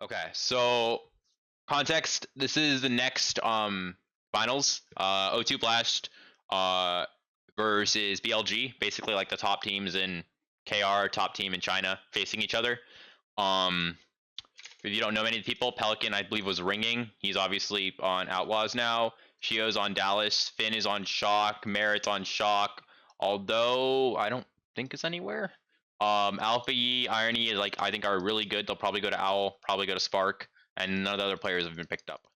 Okay, so context, this is the next finals. O2 Blast versus BLG, basically like the top teams in KR, top team in China facing each other. If you don't know many people, Pelican I believe was ringing. He's obviously on Outlaws now. Chiyo's on Dallas. Finn is on Shock. Merritt's on Shock. Although I don't think it's anywhere. Alphayi, Irony is like I think are really good. They'll probably go to Owl, probably go to Spark, and none of the other players have been picked up.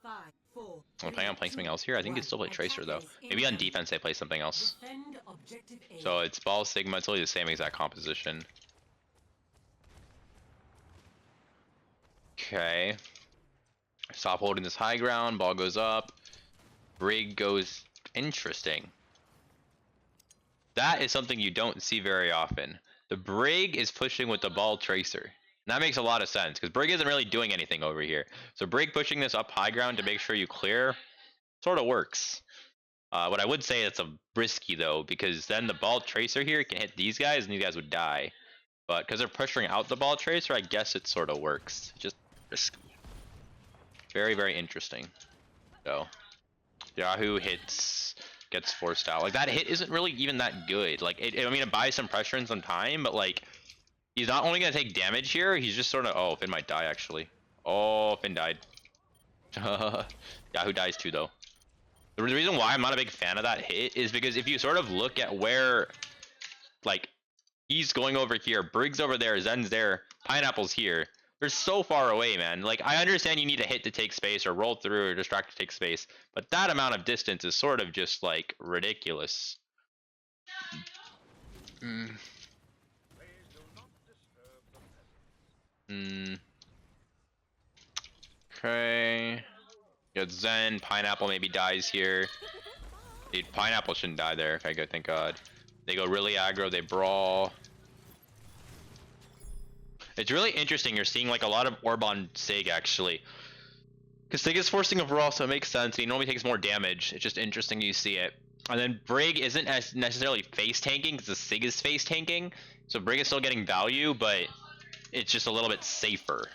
5, 4, I'm planning on playing something else here. I think it's still play Tracer though. Maybe on defense they play something else. So it's Ball, Sigma, it's really the same exact composition. Okay. Stop holding this high ground. Ball goes up. Brig goes. Interesting. That is something you don't see very often. The Brig is pushing with the Ball Tracer. And that makes a lot of sense because Brig isn't really doing anything over here. So Brig pushing this up high ground to make sure you clear sort of works. What I would say it's a risky though, because then the Ball Tracer here can hit these guys and these guys would die. But because they're pushing out the Ball Tracer, I guess it sort of works. Just risky. Very, very interesting. So Yahoo gets forced out. Like that hit isn't really even that good. Like I mean, it buys some pressure and some time, but like he's not only gonna take damage here. He's just sort of. Oh, Finn might die actually. Oh, Finn died. Yahoo dies too though. The reason why I'm not a big fan of that hit is because if you sort of look at where, like, he's going over here, Briggs over there, Zen's there, Pineapple's here. They're so far away, man. Like, I understand you need a hit to take space or roll through or distract to take space, but that amount of distance is sort of just, like, ridiculous. Okay. Got Zen, Pineapple maybe dies here. Dude, Pineapple shouldn't die there, okay, thank God. They go really aggro, they brawl. It's really interesting, you're seeing like a lot of orb on Sig actually. Because Sig is forcing a brawl, so it makes sense. He normally takes more damage. It's just interesting you see it. And then Brig isn't as necessarily face tanking because the Sig is face tanking. So Brig is still getting value, but it's just a little bit safer.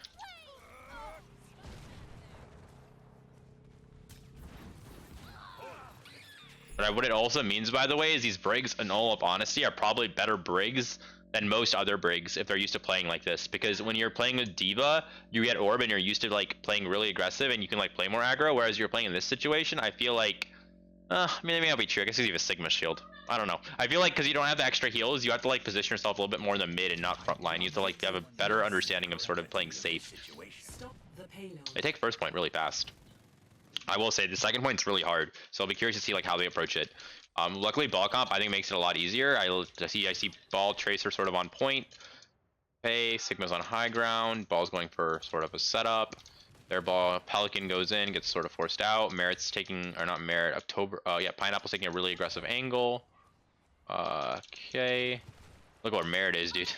But what it also means, by the way, is these Brigs, in all of honesty, are probably better Brigs than most other Brigs if they're used to playing like this. Because when you're playing a Diva, you get Orb and you're used to like playing really aggressive and you can like play more aggro. Whereas you're playing in this situation, I feel like, I mean, it may not be true. I guess you have a Sigma shield. I don't know. I feel like because you don't have the extra heals, you have to like position yourself a little bit more in the mid and not front line. You have to like have a better understanding of sort of playing safe. They take first point really fast. I will say the second point's really hard, so I'll be curious to see like how they approach it. Luckily, ball comp I think makes it a lot easier. I see Ball Tracer sort of on point. Okay, Sigma's on high ground. Ball's going for sort of a setup. Their ball Pelican goes in, gets sort of forced out. Merritt's taking, or not Merritt, October. Yeah, Pineapple's taking a really aggressive angle. Okay, look where Merritt is, dude.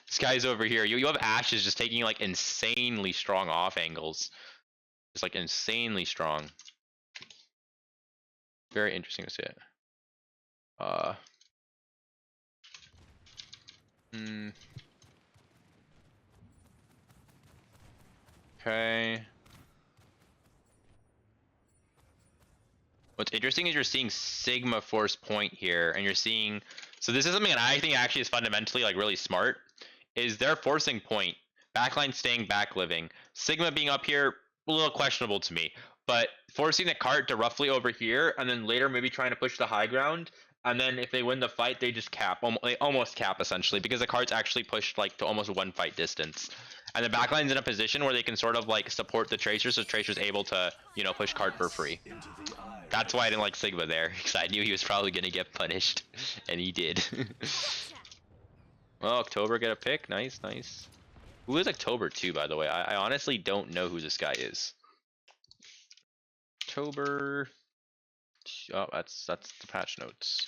This guy's over here. You have Ashes just taking like insanely strong off angles. It's like insanely strong. Very interesting to see it. Okay. What's interesting is you're seeing Sigma force point here, and you're seeing. So this is something that I think actually is fundamentally like really smart. Is they're forcing point, backline staying back living, Sigma being up here. A little questionable to me, but forcing the cart to roughly over here and then later maybe trying to push the high ground, and then if they win the fight they just cap, they almost cap essentially because the cart's actually pushed like to almost one fight distance, and the backline's in a position where they can sort of like support the Tracer, so Tracer's able to, you know, push cart for free. That's why I didn't like Sigma there, because I knew he was probably gonna get punished, and he did. Well, October get a pick, nice. Who is October 2, by the way? I honestly don't know who this guy is. October. Oh, that's the patch notes.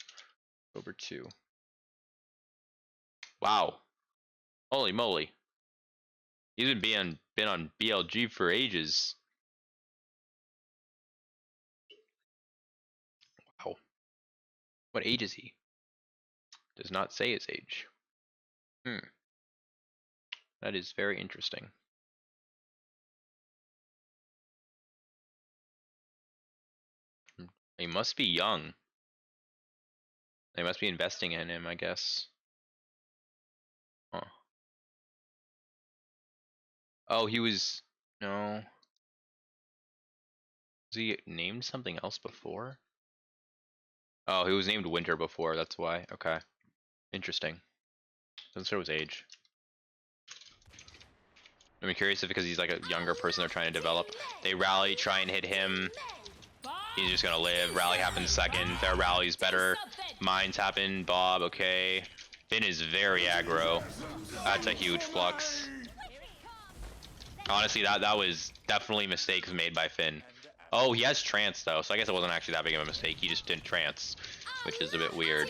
October 2. Wow. Holy moly. He's been on BLG for ages. What age is he? Does not say his age. That is very interesting. He must be young. They must be investing in him, I guess. Huh. Oh, he was... No. Was he named something else before? Oh, he was named Winter before, that's why. Okay. Interesting. Doesn't show his age. I'm curious if because he's like a younger person they're trying to develop. They rally, try and hit him. He's just gonna live. Rally happens second. Their rally's better. Mines happen. Bob, okay. Finn is very aggro. That's a huge flux. Honestly, that was definitely mistakes made by Finn. Oh, he has trance though, so I guess it wasn't actually that big of a mistake. He just didn't trance, which is a bit weird.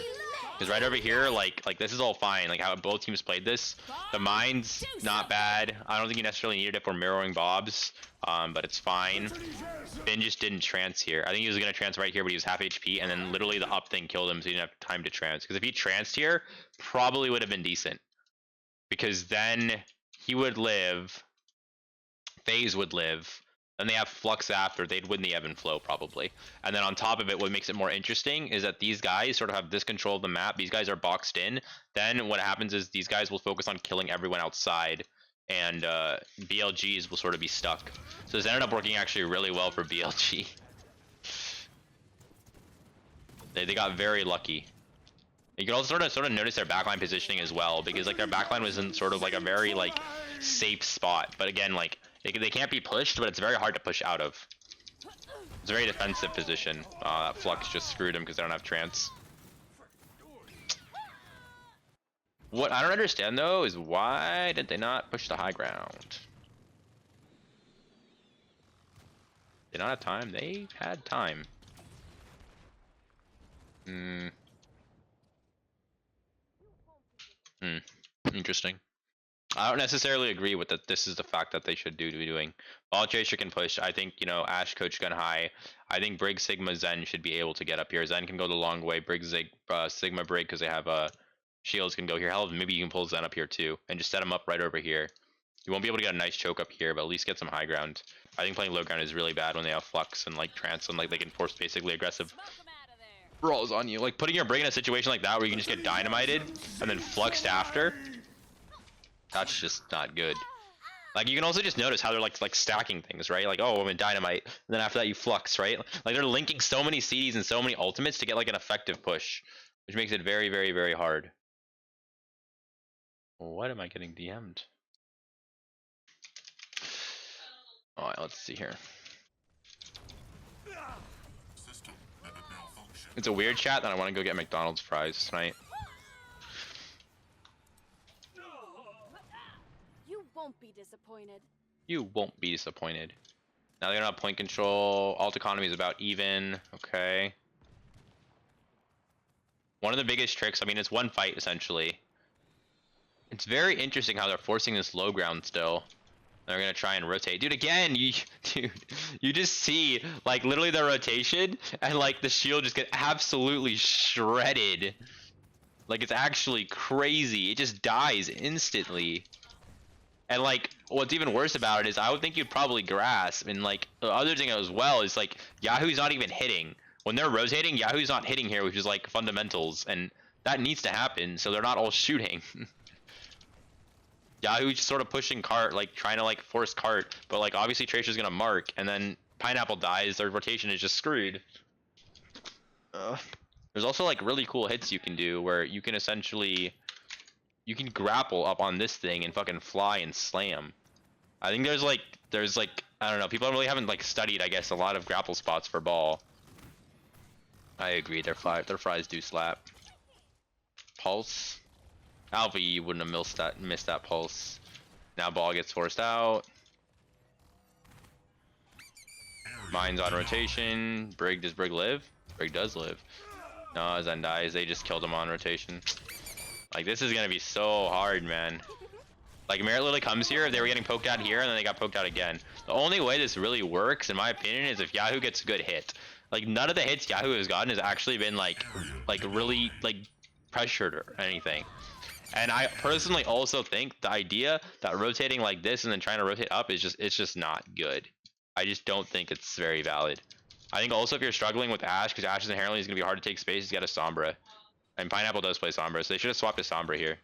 Because right over here, like this is all fine. Like how both teams played this. The mines, not bad. I don't think you necessarily needed it for mirroring Bob's, but it's fine. Finn just didn't trance here. I think he was gonna trance right here, but he was half HP, and then literally the up thing killed him, so he didn't have time to trance. Because if he tranced here, probably would have been decent. Because then he would live. FaZe would live. Then they have Flux after, they'd win the ebb and flow probably. And then on top of it, what makes it more interesting is that these guys sort of have this control of the map. These guys are boxed in. Then what happens is these guys will focus on killing everyone outside, and BLGs will sort of be stuck. So this ended up working actually really well for BLG. They got very lucky. You can also sort of notice their backline positioning as well, because like their backline was in sort of like a very like safe spot. But again, like they can't be pushed, but it's very hard to push out of. It's a very defensive position. That Flux just screwed him because they don't have trance. What I don't understand though is why did they not push the high ground? They don't have time. They had time. Interesting. I don't necessarily agree with that. This is the fact that they should be doing. Ball Chaser can push. I think, you know, Ash Coach Gun High. I think Brig Sigma Zen should be able to get up here. Zen can go the long way. Brig Sigma Brig, because they have shields, can go here. Hell, maybe you can pull Zen up here too and just set him up right over here. You won't be able to get a nice choke up here, but at least get some high ground. I think playing low ground is really bad when they have Flux and like trance and like they can force basically aggressive brawls on you. Like putting your Brig in a situation like that where you can just get dynamited and then fluxed after. That's just not good. Like you can also just notice how they're like stacking things, right? Like, oh, I'm in dynamite, and then after that you flux, right? Like they're linking so many CDs and so many ultimates to get like an effective push, which makes it very, very, very hard. What am I getting DM'd? All right, let's see here. It's a weird chat that I want to go get McDonald's fries tonight. Won't be disappointed. You won't be disappointed. Now they don't have point control. Alt economy is about even. Okay. One of the biggest tricks, I mean, it's one fight essentially. It's very interesting how they're forcing this low ground still. They're gonna try and rotate. Dude, again, you just see like literally the rotation and like the shield just get absolutely shredded. Like it's actually crazy. It just dies instantly. And like, what's even worse about it is I would think you'd probably grasp. And like, the other thing as well is like, Yahoo's not even hitting. When they're rotating, Yahoo's not hitting here, which is like fundamentals. And that needs to happen, so they're not all shooting. Yahoo's just sort of pushing cart, like trying to like force cart. But like, obviously Tracer's gonna mark, and then Pineapple dies, their rotation is just screwed. There's also like really cool hits you can do where you can essentially... You can grapple up on this thing and fucking fly and slam. I think there's like, I don't know, people really haven't like studied, I guess, a lot of grapple spots for ball. I agree, their fries do slap. Pulse. Alphayi wouldn't have missed that pulse. Now ball gets forced out. Mine's on rotation. Brig, does Brig live? Brig does live. No, Zen dies, they just killed him on rotation. Like, this is gonna be so hard, man. Like Merit literally comes here if they were getting poked out here and then they got poked out again. The only way this really works, in my opinion, is if Yahoo gets a good hit. Like none of the hits Yahoo has gotten has actually been like really like pressured or anything. And I personally also think the idea that rotating like this and then trying to rotate up is just not good. I just don't think it's very valid. I think also if you're struggling with Ashe, because Ashe is inherently is going to be hard to take space, he's got a Sombra. And Pineapple does play Sombra, so they should have swapped to Sombra here.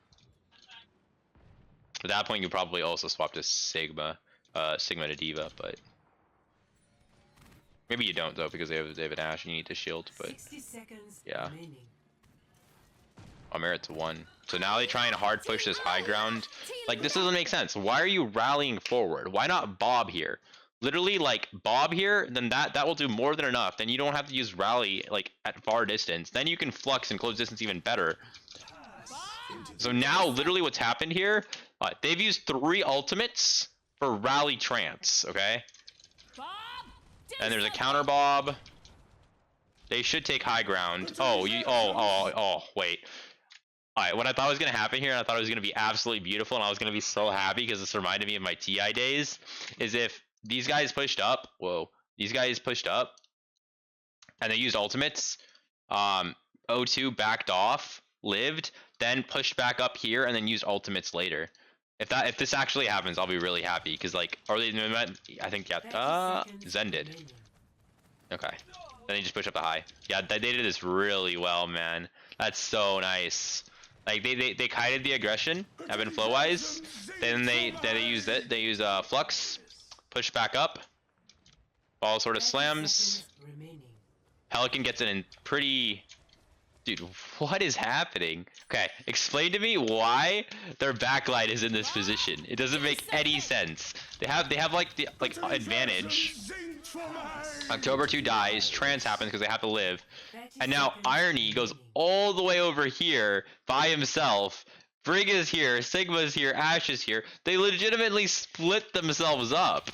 At that point, you probably also swap to Sigma, Sigma to Diva, but maybe you don't though because they have an Ashe and you need to shield. But 60 seconds yeah, remaining. Merit's 1. So now they try and hard push this high ground. Like this doesn't make sense. Why are you rallying forward? Why not Bob here? Literally like Bob here, then that will do more than enough. Then you don't have to use rally like at far distance. Then you can flux and close distance even better. So now literally what's happened here, they've used 3 ultimates for rally trance, okay? And there's a counter Bob. They should take high ground. Oh, wait. Alright, what I thought was gonna happen here, and I thought it was gonna be absolutely beautiful, and I was gonna be so happy because this reminded me of my TI days, is if these guys pushed up, these guys pushed up, and they used ultimates, O2 backed off, lived, then pushed back up here, and then used ultimates later. If this actually happens, I'll be really happy, because like, or they, I think, yeah, Zen did. Okay. Then they just push up the high. Yeah, they did this really well, man. That's so nice. Like they kited the aggression, have been flow wise. Then they use it. They use flux, push back up. Ball sort of slams. Pelican gets it in pretty. Dude, what is happening? Okay, explain to me why their backline is in this position. It doesn't make any sense. They have like the advantage. October 2 dies, trance happens because they have to live. And now Irony goes all the way over here by himself. Brig is here, Sigma's here, Ashe is here. They legitimately split themselves up.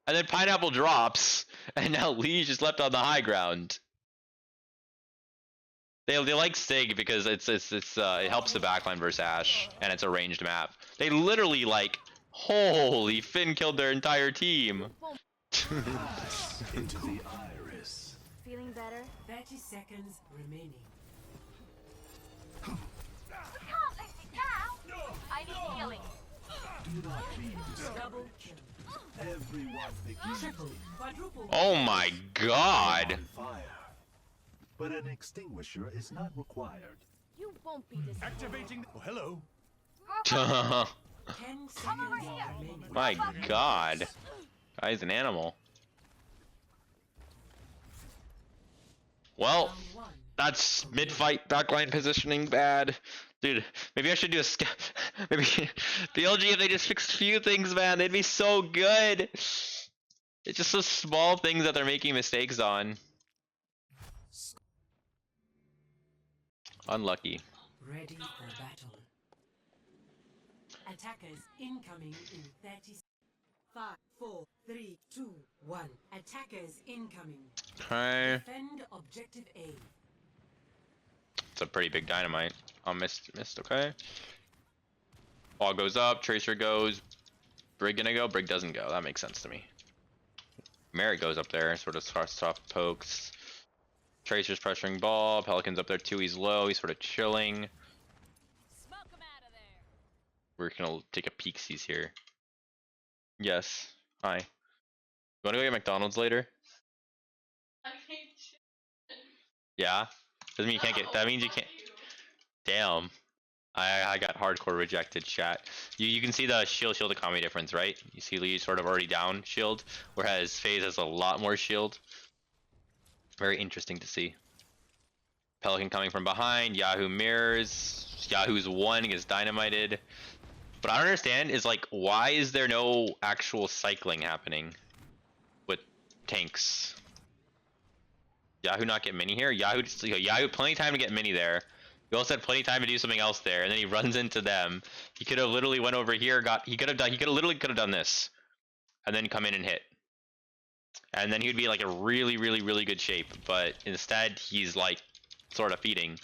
And then Pineapple drops, and now Liege is left on the high ground. They like Sig because it helps the backline versus Ashe, and it's a ranged map. They literally like, holy, Finn killed their entire team. Into the iris. Feeling better? 30 seconds remaining. We can't let it down. I need healing. Do not be disturbed. Double kill. Everyone begins. Triple, quadruple. Oh my god. On fire. But an extinguisher is not required. You won't be disappointed. Activating. Oh, hello. 10 seconds remaining. My god. Guy's an animal. Well, Round 1. that's mid-fight backline positioning bad. Dude, maybe I should do a maybe BLG, if they just fixed a few things, man, they'd be so good. It's just those small things that they're making mistakes on. Unlucky. Ready for battle. Attackers incoming in 30 5, 4, 3, 2, 1. Attackers incoming. Okay. Defend objective A. It's a pretty big dynamite. Oh, missed, okay. Ball goes up, Tracer goes. Brig gonna go? Brig doesn't go. That makes sense to me. Merit goes up there, sort of soft pokes. Tracer's pressuring ball. Pelican's up there too. He's low. He's sort of chilling. Smoke 'em out of there. We're gonna take a peeksies here. Yes. Hi. You wanna go get McDonald's later? Yeah? Doesn't mean you can't get. That means you can't. Damn. I got hardcore rejected, chat. You can see the shield economy difference, right? You see Lee sort of already down shield, whereas FaZe has a lot more shield. Very interesting to see. Pelican coming from behind, Yahoo mirrors, Yahoo's 1 gets dynamited. What I don't understand is like, why is there no actual cycling happening with tanks? Yahoo not get mini here? Yahoo plenty of time to get mini there. He also had plenty of time to do something else there, and then he runs into them. He could have literally went over here, he could have literally done this, and then come in and hit. And then he would be like a really good shape, but instead he's like sort of feeding.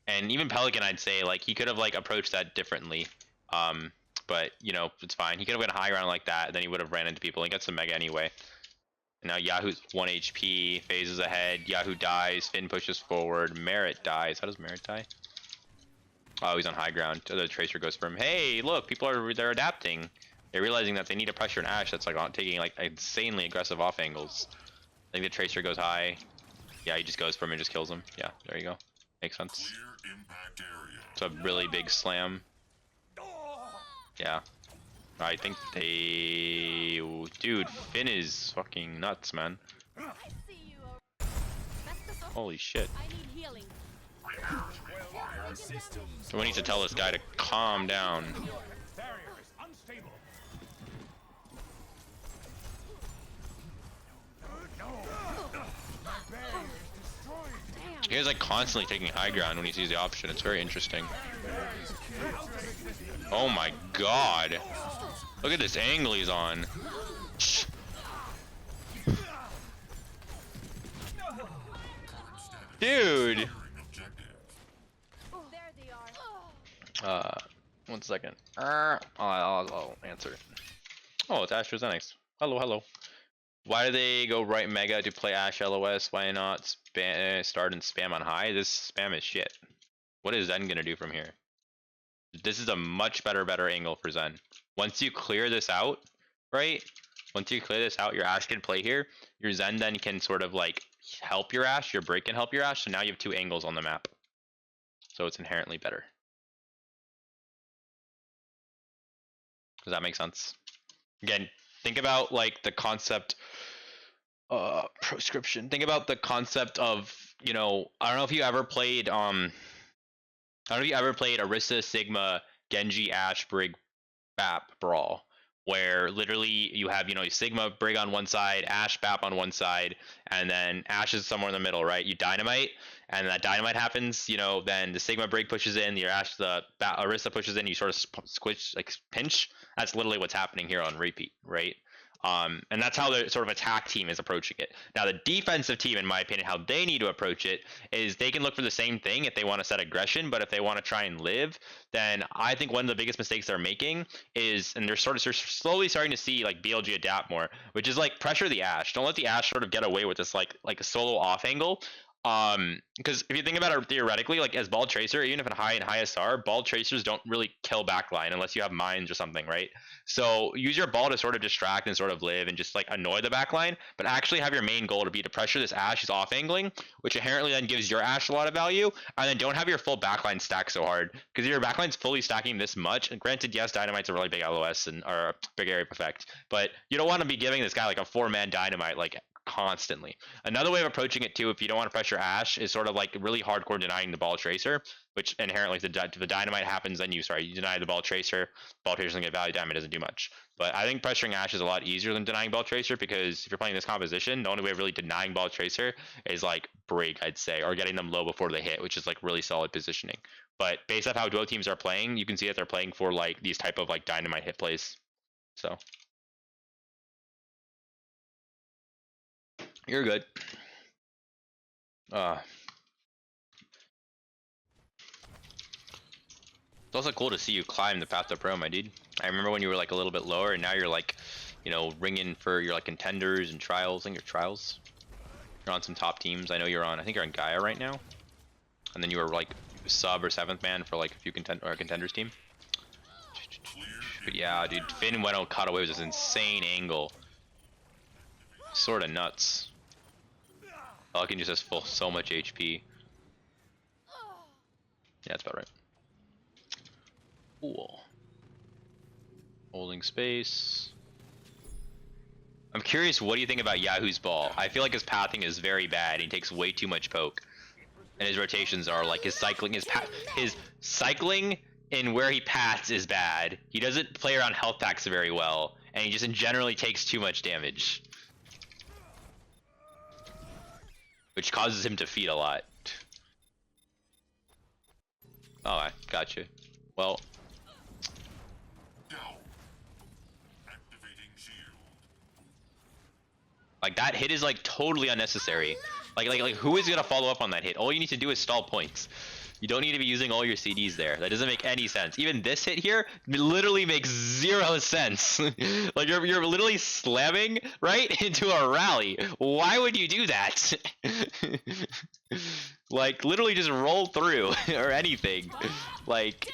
And even Pelican, I'd say, like he could have like approached that differently. But you know, it's fine. He could have went high ground like that, and then he would have ran into people and got some mega anyway. And now Yahoo's 1 HP, phases ahead. Yahoo dies. Finn pushes forward. Merit dies. How does Merit die? Oh, he's on high ground. The Tracer goes for him. Hey, look, they're adapting. They're realizing that they need to pressure an Ashe that's like taking like insanely aggressive off angles. I think the Tracer goes high. Yeah, he just goes for him and just kills him. Yeah, there you go. Makes sense. It's a really big slam. Yeah. I think they... Dude, Finn is fucking nuts, man. I see you. Messed us up. Holy shit. I need healing. So we need to tell this guy to calm down. He is like constantly taking high ground when he sees the option. It's very interesting. Oh my god. Look at this angle he's on. Dude. There they are. 1 second. I'll answer it. Oh, it's AstraZeneca. Hello, hello. Why do they go right mega to play Ashe LOS? Why not start and spam on high? This spam is shit. What is Zen gonna do from here? This is a much better angle for Zen. Once you clear this out, right? Once you clear this out, your Ashe can play here. Your Zen then can sort of like help your Ashe. Your break can help your Ashe. So now you have 2 angles on the map. So it's inherently better. Does that make sense? Again, think about like the concept proscription. Think about the concept of, you know, I don't know if you ever played Orisa, Sigma, Genji, Ashe, Brig, Bap Brawl, where literally you have, you know, Sigma Brig on one side, Ashe Bap on one side, and then Ashe is somewhere in the middle, right? You dynamite, and that dynamite happens, you know, then the Sigma Brig pushes in, your Ashe, Orisa pushes in, you sort of squish, like pinch. That's literally what's happening here on repeat, right? And that's how the sort of attack team is approaching it. Now, the defensive team, in my opinion, how they need to approach it is they can look for the same thing if they want to set aggression, but if they want to try and live, then I think one of the biggest mistakes they're making is, and they're slowly starting to see like BLG adapt more, which is like pressure the Ashe. Don't let the Ashe sort of get away with this like a solo off angle. Because if you think about it theoretically, like as ball tracer, even if in high and high SR, ball tracers don't really kill backline unless you have mines or something, right? So use your ball to sort of distract and sort of live and just like annoy the backline, but actually have your main goal to be to pressure this Ashe who's off angling, which inherently then gives your Ashe a lot of value, and then don't have your full backline stack so hard, because your backline's fully stacking this much, and granted, yes, Dynamite's a really big LOS and or a big area effect, but you don't want to be giving this guy like a 4-man Dynamite like constantly. Another way of approaching it too, if you don't want to pressure Ashe, is sort of like really hardcore denying the ball tracer, which inherently if the dynamite happens, then you deny the ball tracer. Ball tracer doesn't get value, dynamite doesn't do much. But I think pressuring Ashe is a lot easier than denying ball tracer, because if you're playing this composition, the only way of really denying ball tracer is like break, I'd say, or getting them low before they hit, which is like really solid positioning. But based off how duo teams are playing, you can see that they're playing for like these type of like dynamite hit plays. So you're good. It's also cool to see you climb the path to pro, my dude. I remember when you were like a little bit lower, and now you're like, you know, ringing for your like contenders and trials. I think your trials. You're on some top teams. I know you're on. I think you're on Gaia right now. And then you were like sub or 7th man for like a few contenders team. But yeah, dude, Finn went out, caught away with this insane angle. Sort of nuts. Pelican just has so much HP. Yeah, that's about right. Cool. Holding space. I'm curious, what do you think about Yahoo's ball? I feel like his pathing is very bad. He takes way too much poke, and his rotations are like his cycling in where he paths is bad. He doesn't play around health packs very well, and he just generally takes too much damage, which causes him to feed a lot. Oh, I gotcha. Well, like that hit is like totally unnecessary. Like who is gonna follow up on that hit? All you need to do is stall points. You don't need to be using all your CDs there. That doesn't make any sense. Even this hit here literally makes 0 sense. Like you're literally slamming right into a rally. Why would you do that? Like literally just roll through or anything. Like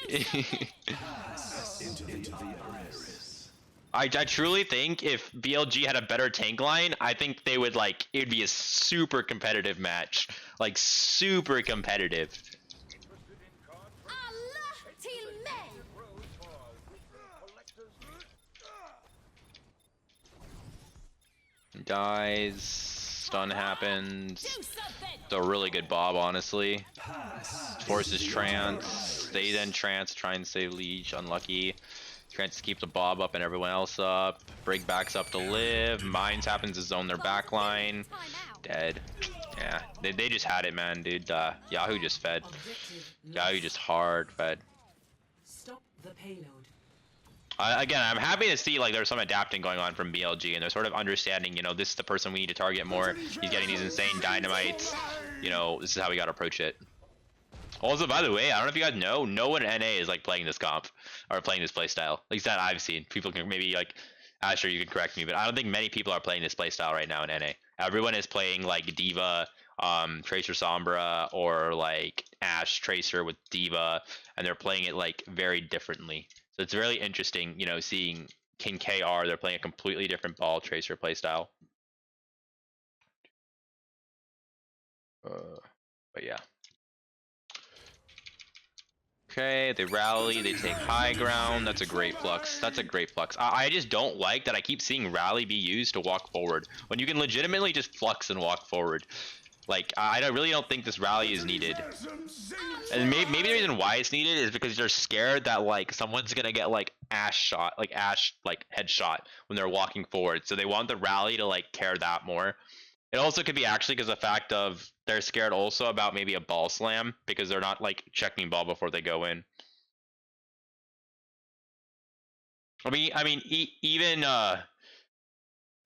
I truly think if BLG had a better tank line, I think they would like it'd be a super competitive match. Like super competitive. Allah till men. Dies. Stun happens. Do something. It's a really good Bob, honestly. Forces trance. Stays in trance. Try and save Leech. Unlucky. Trance to keep the Bob up and everyone else up. Break backs up to live. Mines happens to zone their backline. Time out. Dead. Yeah, they just had it, man, dude. Yahoo just fed. Objective Yahoo just hard fed. Stop the payload. Again, I'm happy to see like there's some adapting going on from BLG, and they're sort of understanding, you know, this is the person we need to target more. He's getting these insane dynamites. You know, this is how we gotta approach it. Also, by the way, I don't know if you guys know, no one in NA is like playing this comp or playing this playstyle. At least that I've seen. People can maybe like, Asher, you can correct me, but I don't think many people are playing this playstyle right now in NA. Everyone is playing like D.Va, Tracer Sombra, or like Ashe Tracer with D.Va, and they're playing it like very differently. So it's really interesting, you know, seeing King KR, they're playing a completely different ball Tracer playstyle. But yeah. Okay, they rally, they take high ground. That's a great flux. That's a great flux. I just don't like that I keep seeing rally be used to walk forward when you can legitimately just flux and walk forward. Like, really don't think this rally is needed. And maybe the reason why it's needed is because they're scared that like someone's gonna get like Ashe headshot when they're walking forward. So they want the rally to like care that more. It also could be actually because the fact of they're scared also about maybe a ball slam because they're not like checking ball before they go in. I mean, even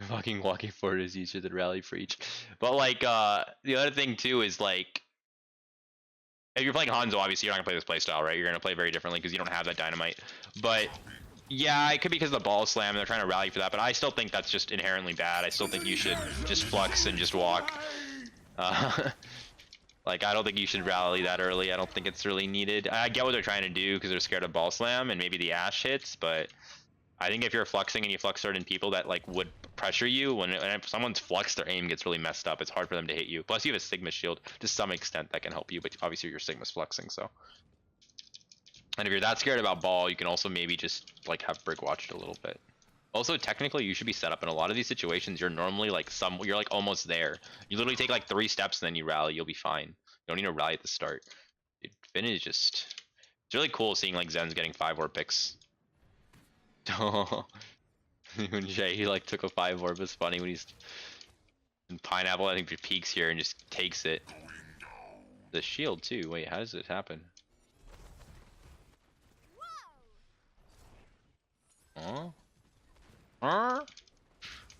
fucking walking forward is easier than rally for each. But like the other thing too is like if you're playing Hanzo, obviously you're not gonna play this playstyle, right? You're gonna play very differently because you don't have that dynamite. But yeah, it could be because of the ball slam and they're trying to rally for that, but I still think that's just inherently bad. I still think you should just flux and just walk. Like, I don't think you should rally that early. I don't think it's really needed. I get what they're trying to do because they're scared of ball slam and maybe the Ashe hits, but I think if you're fluxing and you flux certain people that like would pressure you, when if someone's flux, their aim gets really messed up. It's hard for them to hit you. Plus, you have a Sigma shield to some extent that can help you, but obviously your Sigma's fluxing, so. And if you're that scared about ball, you can also maybe just like have Brig watched a little bit. Also, technically, you should be set up in a lot of these situations. You're normally like you're like almost there. You literally take like 3 steps and then you rally. You'll be fine. You don't need to rally at the start. Dude, Finn is just. It's really cool seeing like Zen's getting 5 orb picks. When Jay he like took a 5 orb, it's funny when he's in Pineapple. I think he peeks here and just takes it. The shield too. Wait, how does it happen? Huh?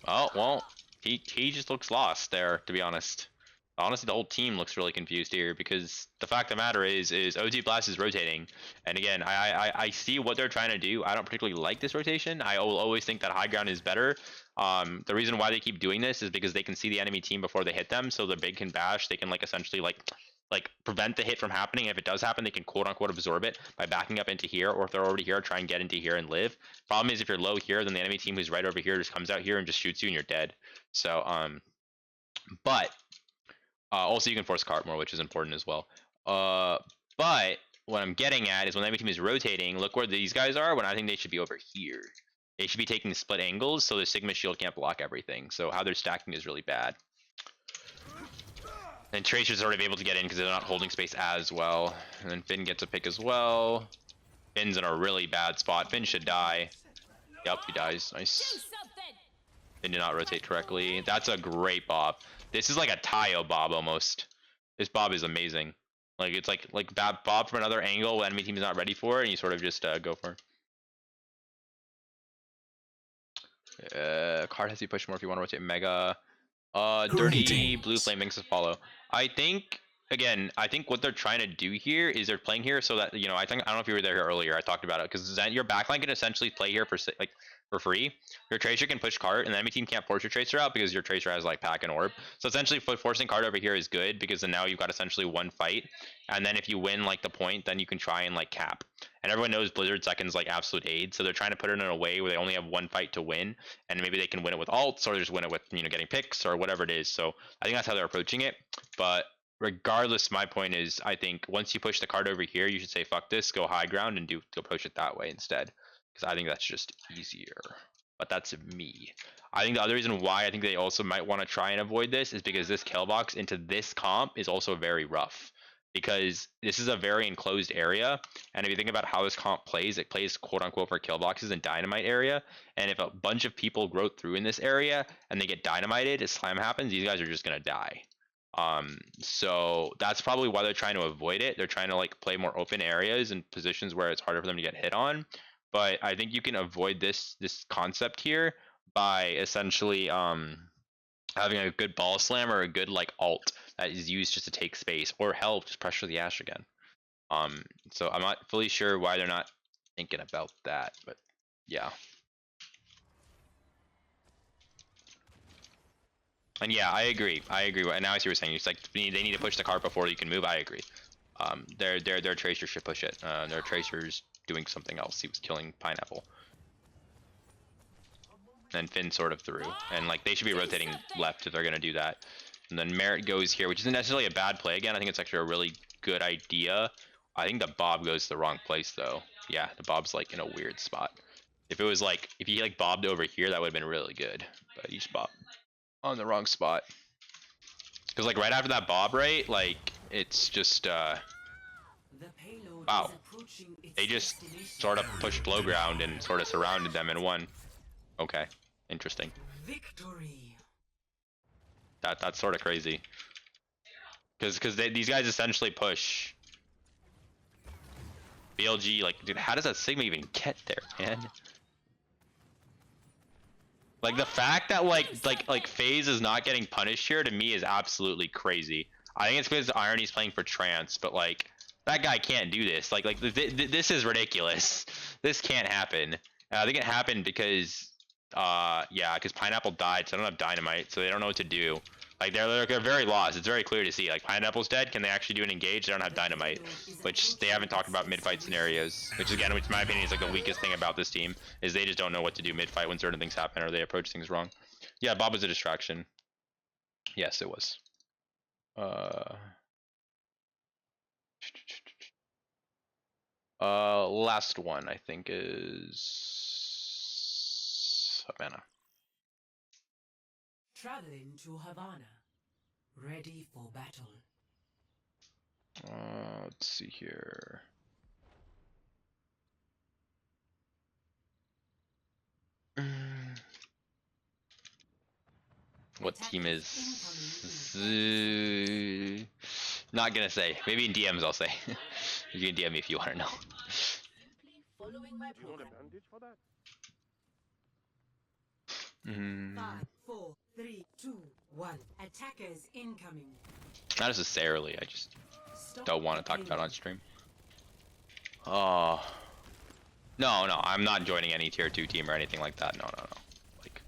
Oh, well, he just looks lost there, to be honest. Honestly, the whole team looks really confused here because the fact of the matter is OG Blast is rotating. And again, I see what they're trying to do. I don't particularly like this rotation. I will always think that high ground is better. The reason why they keep doing this is because they can see the enemy team before they hit them, so the big can bash. They can like essentially like prevent the hit from happening. If it does happen, they can quote unquote absorb it by backing up into here, or if they're already here, try and get into here and live. Problem is if you're low here, then the enemy team who's right over here just comes out here and just shoots you and you're dead. So but also you can force cart more, which is important as well. But what I'm getting at is when the enemy team is rotating, look where these guys are, when I think they should be over here. They should be taking split angles so the Sigma shield can't block everything. So how they're stacking is really bad. And Tracer's already able to get in because they're not holding space as well. And then Finn gets a pick as well. Finn's in a really bad spot. Finn should die. Yep, he dies. Nice. Finn did not rotate correctly. That's a great Bob. This is like a Tayo Bob almost. This Bob is amazing. Like it's like Bob from another angle when enemy team is not ready for it, and you sort of just go for it. Card has to be pushed more if you want to rotate Mega. Dirty Blue Flame makes a follow. I think again, I think what they're trying to do here is they're playing here so that, you know, I don't know if you were there earlier. I talked about it because then your backline can essentially play here for like for free. Your tracer can push cart, and the enemy team can't force your tracer out because your tracer has like pack and orb. So essentially, forcing cart over here is good because then now you've got essentially one fight, and then if you win like the point, then you can try and like cap. And everyone knows Blizzard second's like absolute aid, so they're trying to put it in a way where they only have one fight to win, and maybe they can win it with ults or just win it with, you know, getting picks or whatever it is. So I think that's how they're approaching it. But regardless, my point is, I think once you push the card over here, you should say fuck this, go high ground, and go push it that way instead, because I think that's just easier. But that's me. I think the other reason why I think they also might want to try and avoid this is because this kill box into this comp is also very rough, because this is a very enclosed area, and if you think about how this comp plays, it plays quote unquote for kill boxes and dynamite area, and if a bunch of people grow through in this area and they get dynamited, as slam happens, these guys are just gonna die. So that's probably why they're trying to avoid it. They're trying to like play more open areas and positions where it's harder for them to get hit on. But I think you can avoid this concept here by essentially having a good ball slam or a good like alt that is used just to take space, or hell, just pressure the Ash again. So I'm not fully sure why they're not thinking about that, but yeah. And yeah, I agree. And now I see what you're saying. It's like they need to push the cart before you can move. I agree. Their tracer should push it. Their tracer's doing something else. He was killing Pineapple. And Finn sort of through. And like they should be rotating left if they're gonna do that. And then Merit goes here, which isn't necessarily a bad play again. I think it's actually a really good idea. I think the Bob goes to the wrong place though. Yeah, the Bob's like in a weird spot. If it was like, if he like bobbed over here, that would have been really good. But he just bobbed on the wrong spot. Because like right after that bob, right, like it's just wow, they just sort of pushed low ground and sort of surrounded them and won. Okay, interesting. Victory. That's sort of crazy, because these guys essentially push BLG. Like, dude, how does that Sigma even get there, man? Like the fact that like FaZe is not getting punished here to me is absolutely crazy. I think it's because Irony's playing for Trance, but like that guy can't do this. Like this is ridiculous. This can't happen. I think it happened because yeah, because Pineapple died, so they don't have dynamite, so they don't know what to do. Like they're very lost. It's very clear to see. Like Pineapple's dead. Can they actually do an engage? They don't have dynamite, which they haven't talked about mid-fight scenarios. Which again, which in my opinion is like the weakest thing about this team, is they just don't know what to do mid-fight when certain things happen or they approach things wrong. Yeah, Bob was a distraction. Yes, it was. Last one I think is Havana. Traveling to Havana. Ready for battle. Let's see here. What team is? Not gonna say. Maybe in DMs I'll say. You can DM me if you want to know. Following my program. 5, 4, 3, 2, 1. Attackers incoming. Not necessarily. I just Stop don't want to the talk about it payload. on stream. Oh. No, I'm not joining any tier 2 team or anything like that. No. Like,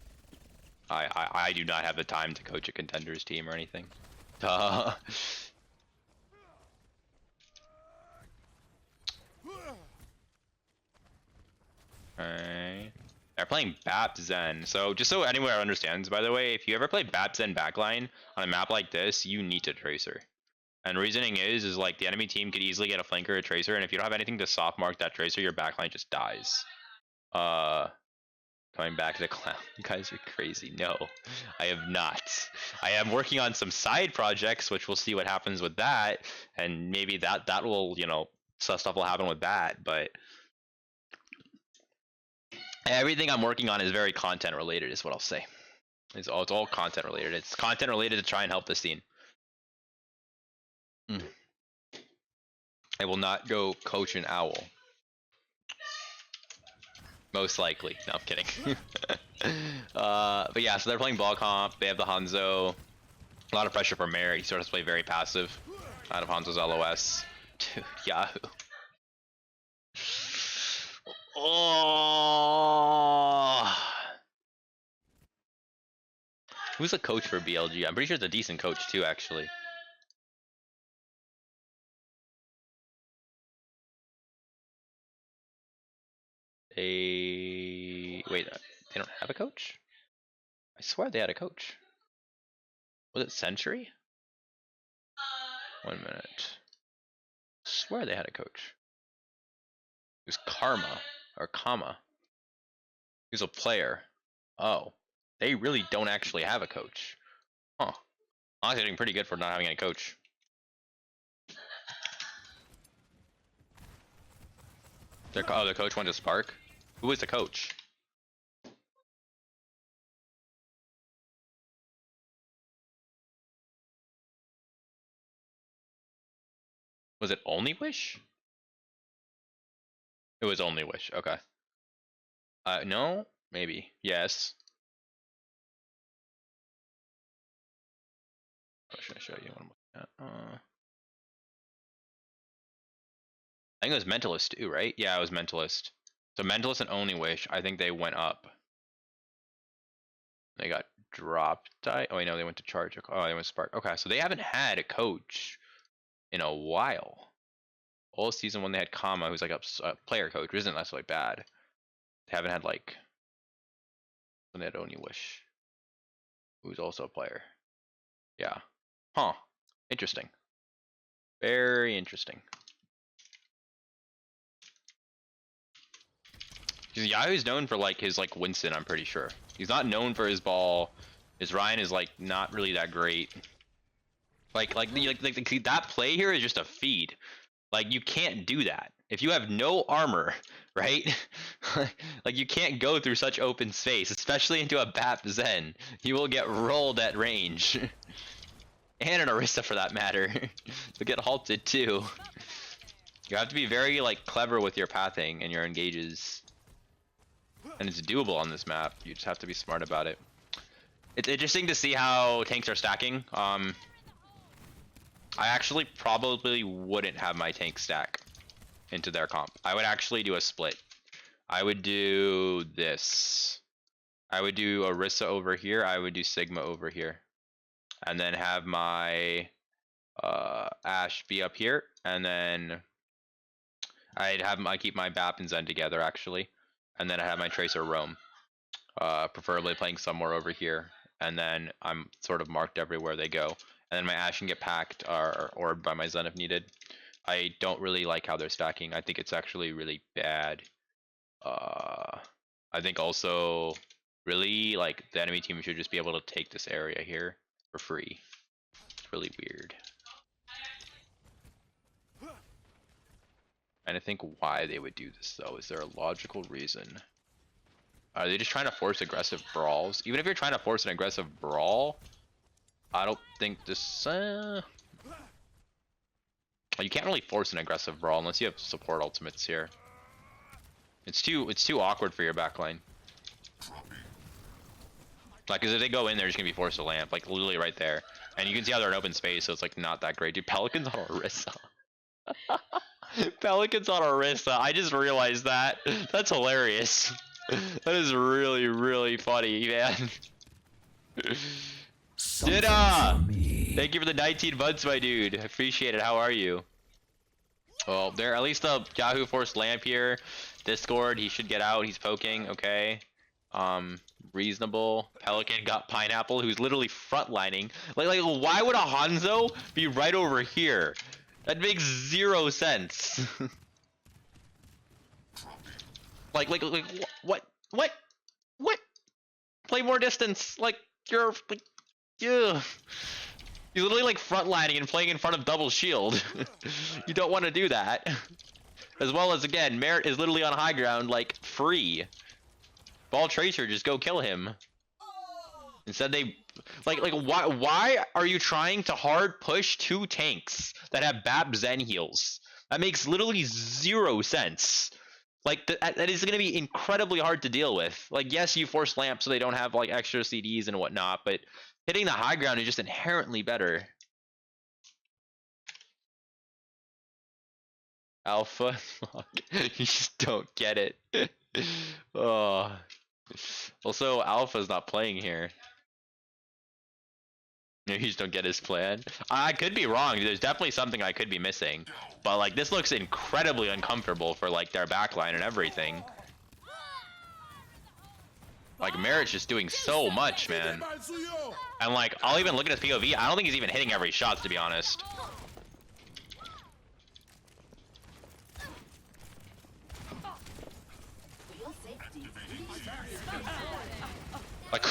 I do not have the time to coach a contenders team or anything. Duh. Alright. They're playing Bap Zen. So just so anyone understands, by the way, if you ever play Bap Zen backline on a map like this, you need to tracer. And reasoning is like the enemy team could easily get a flanker or a tracer, and if you don't have anything to soft mark that tracer, your backline just dies. Coming back to the clown. You guys are crazy. No, I have not. I am working on some side projects, which we'll see what happens with that, and maybe that will, you know, stuff will happen with that, but everything I'm working on is very content related, is what I'll say. It's all content related. It's content related to try and help the scene. I will not go coach an owl. Most likely. No, I'm kidding. But yeah, so they're playing ball comp. They have the Hanzo. A lot of pressure for Merit. He sort of play very passive. out of Hanzo's LOS. Dude, Yahoo. Oh. Who's a coach for BLG? I'm pretty sure it's a decent coach too, actually. Wait, they don't have a coach? I swear they had a coach. Was it Century? 1 minute. I swear they had a coach. It was Karma or Kama. He was a player. Oh, they really don't actually have a coach. Huh. Honestly, doing pretty good for not having any coach. The coach went to Spark. Who was the coach? Was it Only Wish? It was Only Wish. Okay. No, maybe. Yes. What should I show you what I'm looking at? I think it was Mentalist too, right? Yeah, it was Mentalist. So Mentalist and Only Wish, I think they went up. They got dropped. Oh, wait, no, they went to Charge. Oh, they went to Spark. Okay, so they haven't had a coach in a while. All season when they had Kama, who's like a player coach, which isn't necessarily bad. They haven't had like when they had Only Wish, who's also a player. Yeah. Huh. Interesting. Very interesting. Because Yahoo's known for like his like Winston, I'm pretty sure. He's not known for his ball. His Ryan is like not really that great. Like that play here is just a feed. Like you can't do that. If you have no armor, right? Like you can't go through such open space, especially into a BAP Zen. You will get rolled at range. And an Orisa for that matter. You'll get halted too. You have to be very like clever with your pathing and your engages. And it's doable on this map. You just have to be smart about it. It's interesting to see how tanks are stacking. I actually probably wouldn't have my tank stack into their comp. I would actually do a split. I would do this. I would do Orisa over here. I would do Sigma over here. And then have my Ashe be up here. And then I'd keep my BAP and Zen together actually. And then I have my Tracer roam. Preferably playing somewhere over here. And then I'm sort of marked everywhere they go. And then my Ashe can get packed or orbed by my Zen if needed. I don't really like how they're stacking. I think it's actually really bad. I think also really like the enemy team should just be able to take this area here for free. It's really weird. And I think why they would do this though, is there a logical reason? Are they just trying to force aggressive brawls? Even if you're trying to force an aggressive brawl, I don't think this... You can't really force an aggressive brawl unless you have support ultimates here. It's too awkward for your backline. Like, cause if they go in, they're just gonna be forced to lamp, like literally right there. And you can see how they're in open space, so it's like not that great. Dude, Pelican's on Orisa. Pelican's on Orisa. I just realized that. That's hilarious. That is really, really funny, man. Dida! Thank you for the 19 months, my dude. I appreciate it. How are you? Well, there at least the Yahoo forced lamp here. Discord, he should get out. He's poking. Okay. Reasonable. Pelican got Pineapple, who's literally frontlining. Like, why would a Hanzo be right over here? That makes zero sense. like, what? Play more distance. Like, you're like, yeah. He's literally like frontlining and playing in front of double shield. You don't want to do that. As well as again, Merit is literally on high ground, like free. Ball Tracer, just go kill him. Instead they like why are you trying to hard push two tanks that have BAP Zen heals? That makes literally zero sense. Like that is going to be incredibly hard to deal with. Like yes, you force lamp so they don't have like extra CDs and whatnot, but hitting the high ground is just inherently better. Alpha. You just don't get it. Oh. Also, Alpha's not playing here. You just don't get his plan. I could be wrong. There's definitely something I could be missing. But like this looks incredibly uncomfortable for like their backline and everything. Like Merritt's just doing so much, man. And like I'll even look at his POV. I don't think he's even hitting every shot, to be honest. Like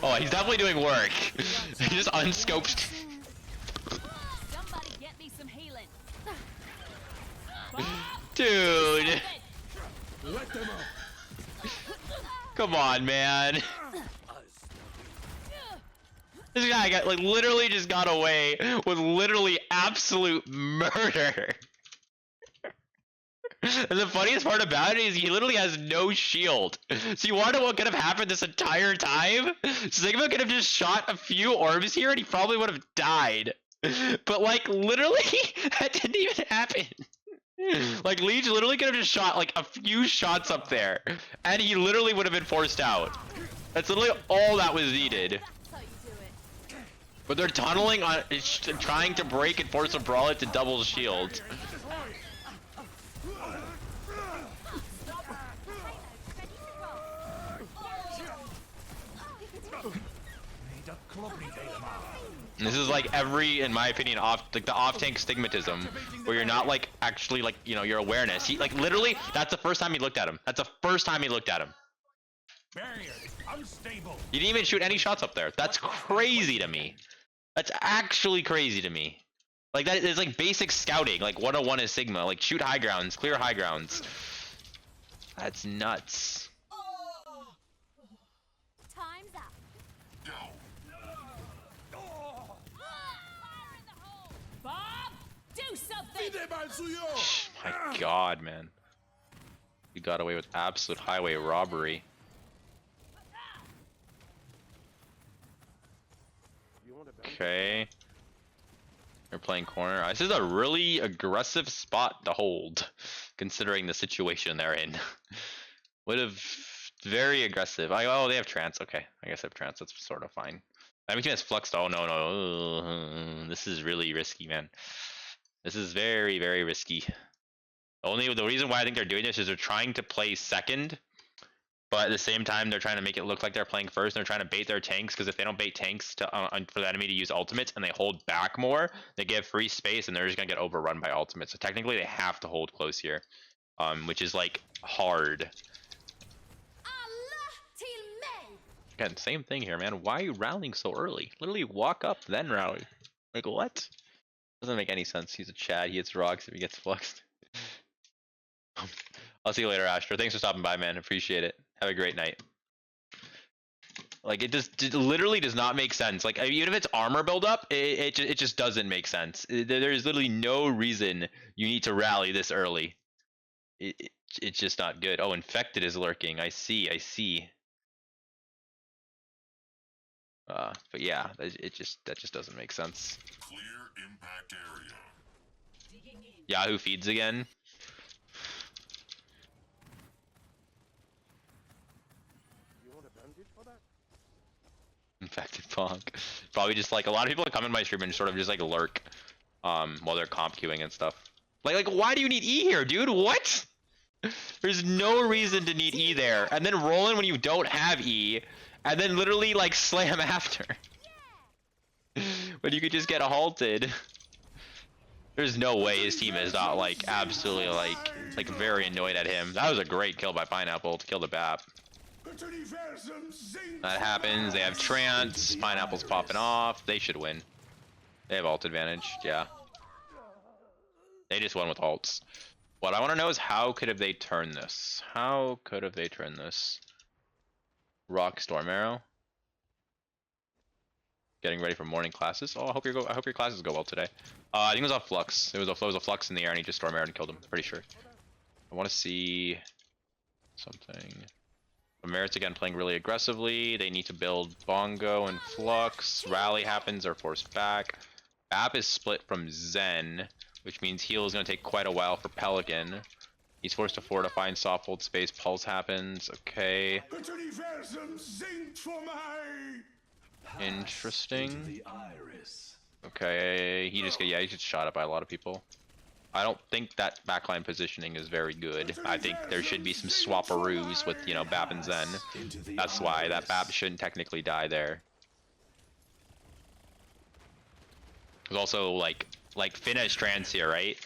oh, he's definitely doing work. He just unscoped. Somebody get me some healing. Dude. Come on, man. This guy got like literally just got away with literally absolute murder. And the funniest part about it is he literally has no shield. So you wonder what could have happened this entire time? Sigma could have just shot a few orbs here and he probably would have died. But like literally that didn't even happen. Like Leech literally could have just shot like a few shots up there and he literally would have been forced out. That's literally all that was needed. That's how you do it. But they're tunneling on, trying to break and force a brawler to double shield. And this is like every, in my opinion, like the off-tank stigmatism, where you're not like actually like, you know, your awareness. He like literally, that's the first time he looked at him. That's the first time he looked at him. Barrier unstable. You didn't even shoot any shots up there. That's crazy to me. That's actually crazy to me. Like that is like basic scouting, like 101 is Sigma. Like shoot high grounds, clear high grounds. That's nuts. Time's up. Bob, do something. My God, man. You got away with absolute highway robbery. Okay. They're playing corner. This is a really aggressive spot to hold, considering the situation they're in. Would have very aggressive. Oh, they have trance. Okay, I guess they have trance. That's sort of fine. Enemy team has fluxed. Oh no no. This is really risky, man. This is very very risky. The reason why I think they're doing this is they're trying to play second, but at the same time they're trying to make it look like they're playing first. And they're trying to bait their tanks, because if they don't bait tanks to for the enemy to use ultimates and they hold back more, they give free space and they're just gonna get overrun by ultimates. So technically they have to hold close here, which is like hard. Again, same thing here, man. Why are you rallying so early? Literally walk up then rally. Like what? Doesn't make any sense. He's a Chad. He hits rocks if he gets fluxed. I'll see you later, Astro. Thanks for stopping by, man. Appreciate it. Have a great night. Like it literally does not make sense. Like even if it's armor buildup, it just doesn't make sense. There's literally no reason you need to rally this early. It's just not good. Oh, infected is lurking. I see. But yeah, that just doesn't make sense. Clear impact area. Yahoo feeds again. Infected Pong. Probably just like a lot of people come in my stream and sort of just like lurk while they're comp queuing and stuff. Like why do you need E here, dude? What? There's no reason to need E there. And then roll in when you don't have E, and then literally like slam after. But you could just get halted. There's no way his team is not like absolutely like very annoyed at him. That was a great kill by Pineapple to kill the BAP. That happens. They have trance. Pineapple's popping off. They should win. They have ult advantage. Yeah. They just won with ults. What I want to know is how could have they turned this? How could have they turned this? Rock Storm Arrow. Getting ready for morning classes. Oh, I hope your classes go well today. I think it was off Flux. It was a Flux in the air and he just Storm Arrowed and killed him. Pretty sure. I want to see something. Merit's again playing really aggressively. They need to build Bongo and Flux. Rally happens, are forced back. App is split from Zen, which means heal is going to take quite a while for Pelican. He's forced to fortify and soft hold space. Pulse happens. Okay. Interesting. Okay, he just gets shot at by a lot of people. I don't think that backline positioning is very good. I think there should be some swapperoos with, you know, Bap and Zen. That's why that Bap shouldn't technically die there. There's also like Finn has trance here, right?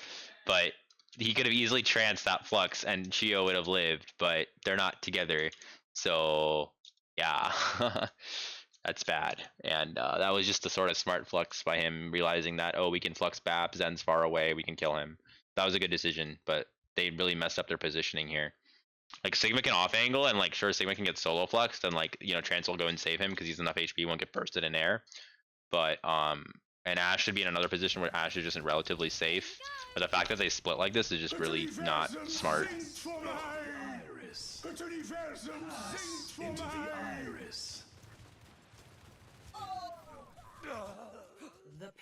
But he could have easily tranced that Flux and Chiyo would have lived, but they're not together. So yeah. That's bad. And that was just the sort of smart Flux by him realizing that, oh, we can Flux Bap, Zen's far away, we can kill him. That was a good decision, but they really messed up their positioning here. Like Sigma can off angle and like sure Sigma can get solo fluxed and like, you know, Trance will go and save him because he's enough HP, won't get bursted in air. But and Ashe should be in another position where Ashe is just relatively safe. But the fact that they split like this is just really not smart.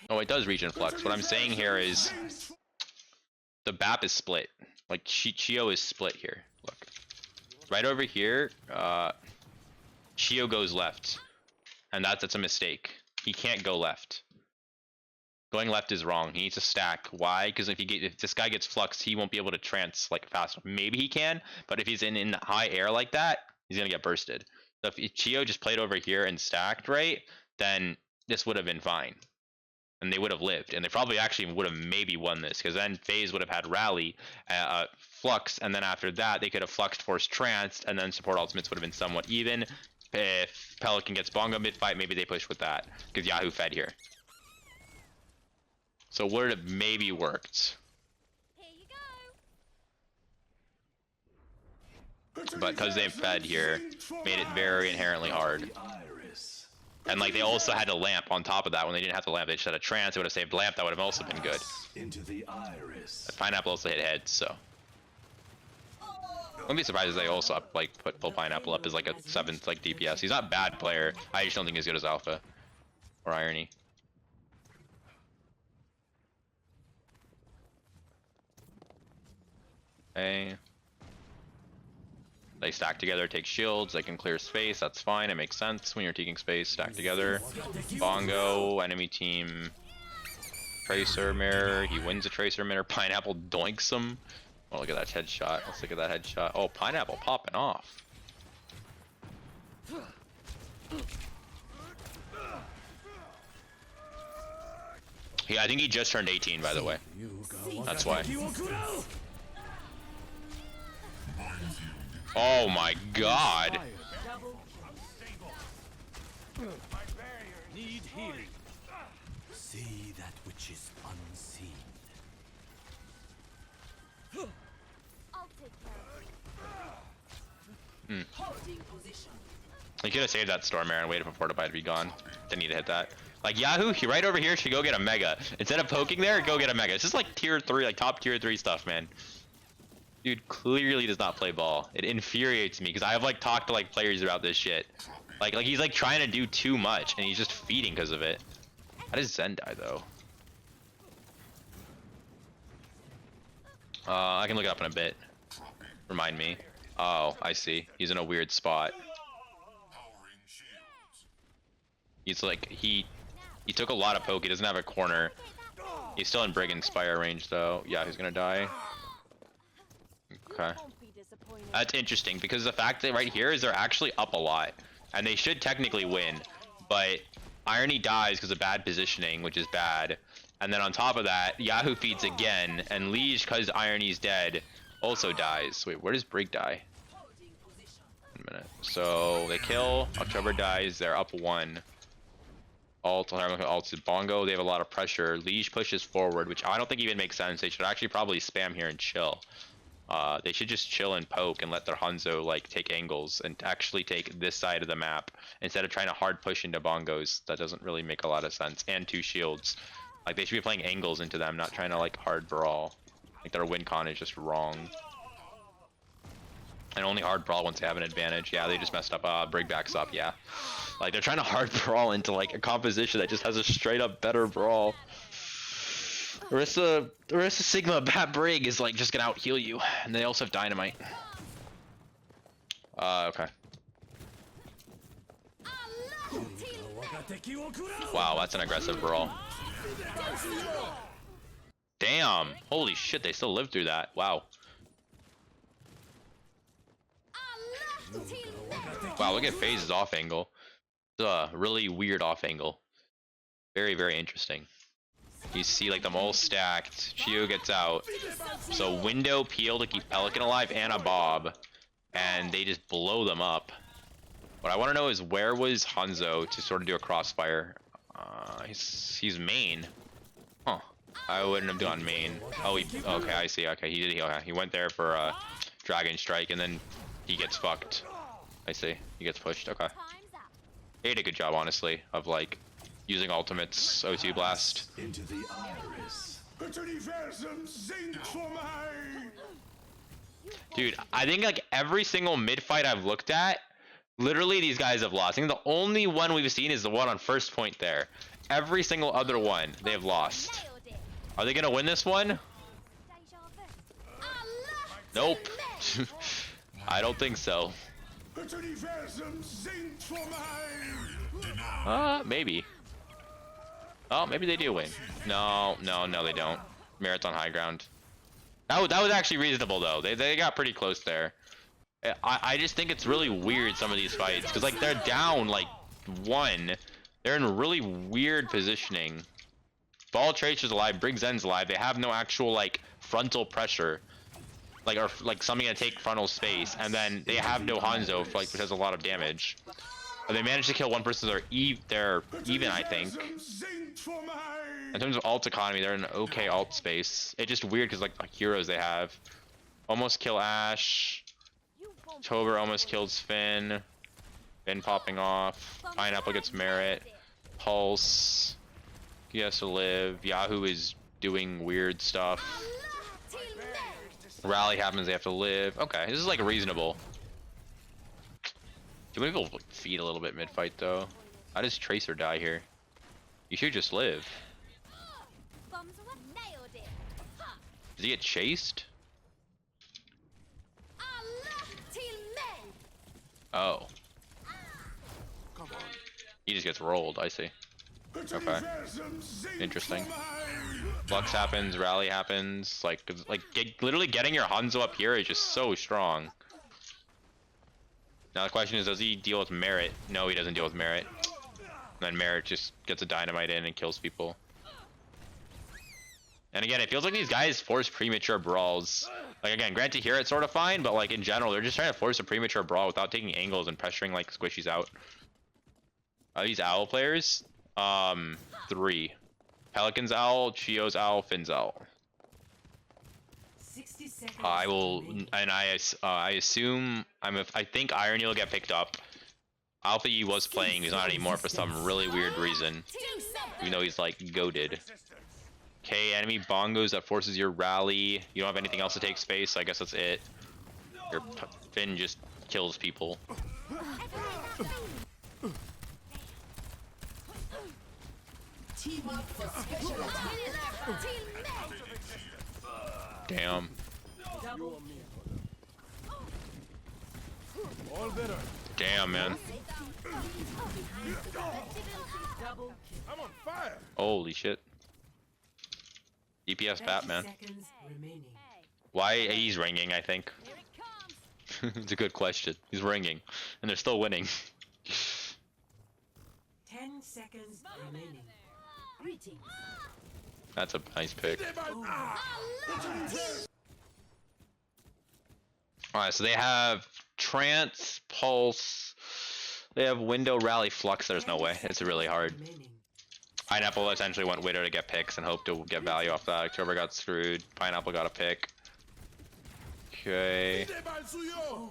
Oh, it does regen Flux. What I'm saying here is the BAP is split. Like Chiyo is split here. Look. Right over here, Chiyo goes left. And that's a mistake. He can't go left. Going left is wrong. He needs to stack. Why? Because if this guy gets fluxed, he won't be able to trance like fast. Maybe he can, but if he's in high air like that, he's gonna get bursted. So if Chiyo just played over here and stacked right, then this would have been fine. And they would have lived. And they probably actually would have maybe won this, because then FaZe would have had rally, flux, and then after that they could have fluxed, forced, tranced, and then support ultimates would have been somewhat even. If Pelican gets Bongo mid-fight, maybe they push with that, because Yahoo fed here. So would have maybe worked. Here you go. But because they fed here, made it very inherently hard. And like they also had a lamp on top of that. When they didn't have the lamp, they just had a trance. It would have saved lamp. That would have also been good. But Pineapple also hit head, so. I wouldn't be surprised if they also put full Pineapple up as like a 7th like DPS. He's not a bad player. I just don't think he's good as Alpha or Irony. Okay. They stack together, take shields, they can clear space, that's fine, it makes sense when you're taking space, stack together. Bongo, enemy team, Tracer Mirror, he wins a Tracer Mirror, Pineapple doinks him. Oh, look at that headshot, let's look at that headshot. Oh, Pineapple popping off. Yeah, I think he just turned 18, by the way. That's why. Oh my god. Need healing. See that which is unseen. I'll take care of it. He could have saved that Storm Arrow and waited for Fortify to be gone. Didn't need to hit that. Like Yahoo, he right over here should go get a Mega. Instead of poking there, go get a Mega. It's just like tier 3, like top tier 3 stuff, man. Dude clearly does not play ball. It infuriates me because I have like talked to like players about this shit. Like he's like trying to do too much and he's just feeding because of it. How does Zen die though? I can look it up in a bit. Remind me. Oh, I see. He's in a weird spot. He's like he took a lot of poke. He doesn't have a corner. He's still in Brigand Spire range though. Yeah, he's gonna die. Okay. That's interesting because the fact that right here is they're actually up a lot and they should technically win, but Irony dies because of bad positioning, which is bad. And then on top of that, Yahoo feeds again and Liege, because Irony's dead, also dies. Wait, where does Brig die? 1 minute. So they kill, October dies, they're up 1. Alt to Bongo, they have a lot of pressure. Liege pushes forward, which I don't think even makes sense. They should actually probably spam here and chill. They should just chill and poke and let their Hanzo like take angles and actually take this side of the map instead of trying to hard push into Bongos. That doesn't really make a lot of sense. And 2 shields. Like they should be playing angles into them, not trying to like hard brawl. Like their win con is just wrong. And only hard brawl once they have an advantage. Yeah, they just messed up. Brig backs up, yeah. Like, they're trying to hard brawl into, like, a composition that just has a straight-up better brawl. Orisa Sigma Bat Brig is, like, just gonna out-heal you. And they also have Dynamite. Okay. Wow, that's an aggressive brawl. Damn! Holy shit, they still lived through that. Wow. Wow, look at FaZe's off angle. It's a really weird off angle. Very, very interesting. You see, like, them all stacked. Chiyo gets out. So window peel to keep Pelican alive and a Bob. And they just blow them up. What I want to know is where was Hanzo to sort of do a crossfire? He's main. Huh. I wouldn't have done main. Oh, okay, I see. Okay, he did. Okay, he went there for Dragon Strike, and then he gets fucked. I see. He gets pushed. Okay. He did a good job, honestly, of like using ultimates, O2 blast. Into the iris. Dude, I think like every single mid fight I've looked at, literally these guys have lost. I think the only one we've seen is the one on first point there. Every single other one they have lost. Are they gonna win this one? Nope. I don't think so. Maybe. Oh, maybe they do win. No, they don't. Merit's on high ground. That was actually reasonable though. They got pretty close there. I just think it's really weird, some of these fights, because like they're down like one. They're in really weird positioning. Ball Tracer's alive, Brig Zen's alive. They have no actual like frontal pressure, like or like something to take frontal space, and then they have no Hanzo, for, like, which has a lot of damage. But they managed to kill one person. They're even, I think. In terms of ult economy, they're in okay ult space. It's just weird because like heroes they have. Almost kill Ashe. Tober almost kills Finn. Finn popping off. Pineapple gets Merit. Pulse. He has to live. Yahoo is doing weird stuff. Rally happens, they have to live. Okay, this is like reasonable. Too many people feed a little bit mid-fight though. How does Tracer die here? You should just live. Does he get chased? Oh. He just gets rolled, I see. Okay. Interesting. Flux happens, rally happens. Literally getting your Hanzo up here is just so strong. Now the question is, does he deal with Merit? No, he doesn't deal with Merit. And then Merit just gets a dynamite in and kills people. And again, it feels like these guys force premature brawls. Like again, granted here it's sort of fine, but like in general, they're just trying to force a premature brawl without taking angles and pressuring like squishies out. Are these Owl players? 3. Pelican's Owl, Chiyo's Owl, Finn's Owl. 60 seconds I will, remaining. and I assume I think Irony will get picked up. Alphayi was playing, he's not anymore for some really weird reason, even though he's like goated. Okay, enemy bongos that forces your rally. You don't have anything else to take space, so I guess that's it. Your Finn just kills people. Team up for special attack. Damn. All better. Damn, man. Double kill. I'm on fire. Holy shit. DPS 30 Batman. seconds remaining. Why he's ringing, I think. Here it comes. It's a good question. He's ringing, and they're still winning. 10 seconds remaining. Greetings. That's a nice pick. Alright, so they have Trance, Pulse, they have Window, Rally, Flux. There's no way. It's really hard. Remaining. Pineapple essentially went Widow to get picks and hoped to get value off that. October got screwed. Pineapple got a pick. Okay.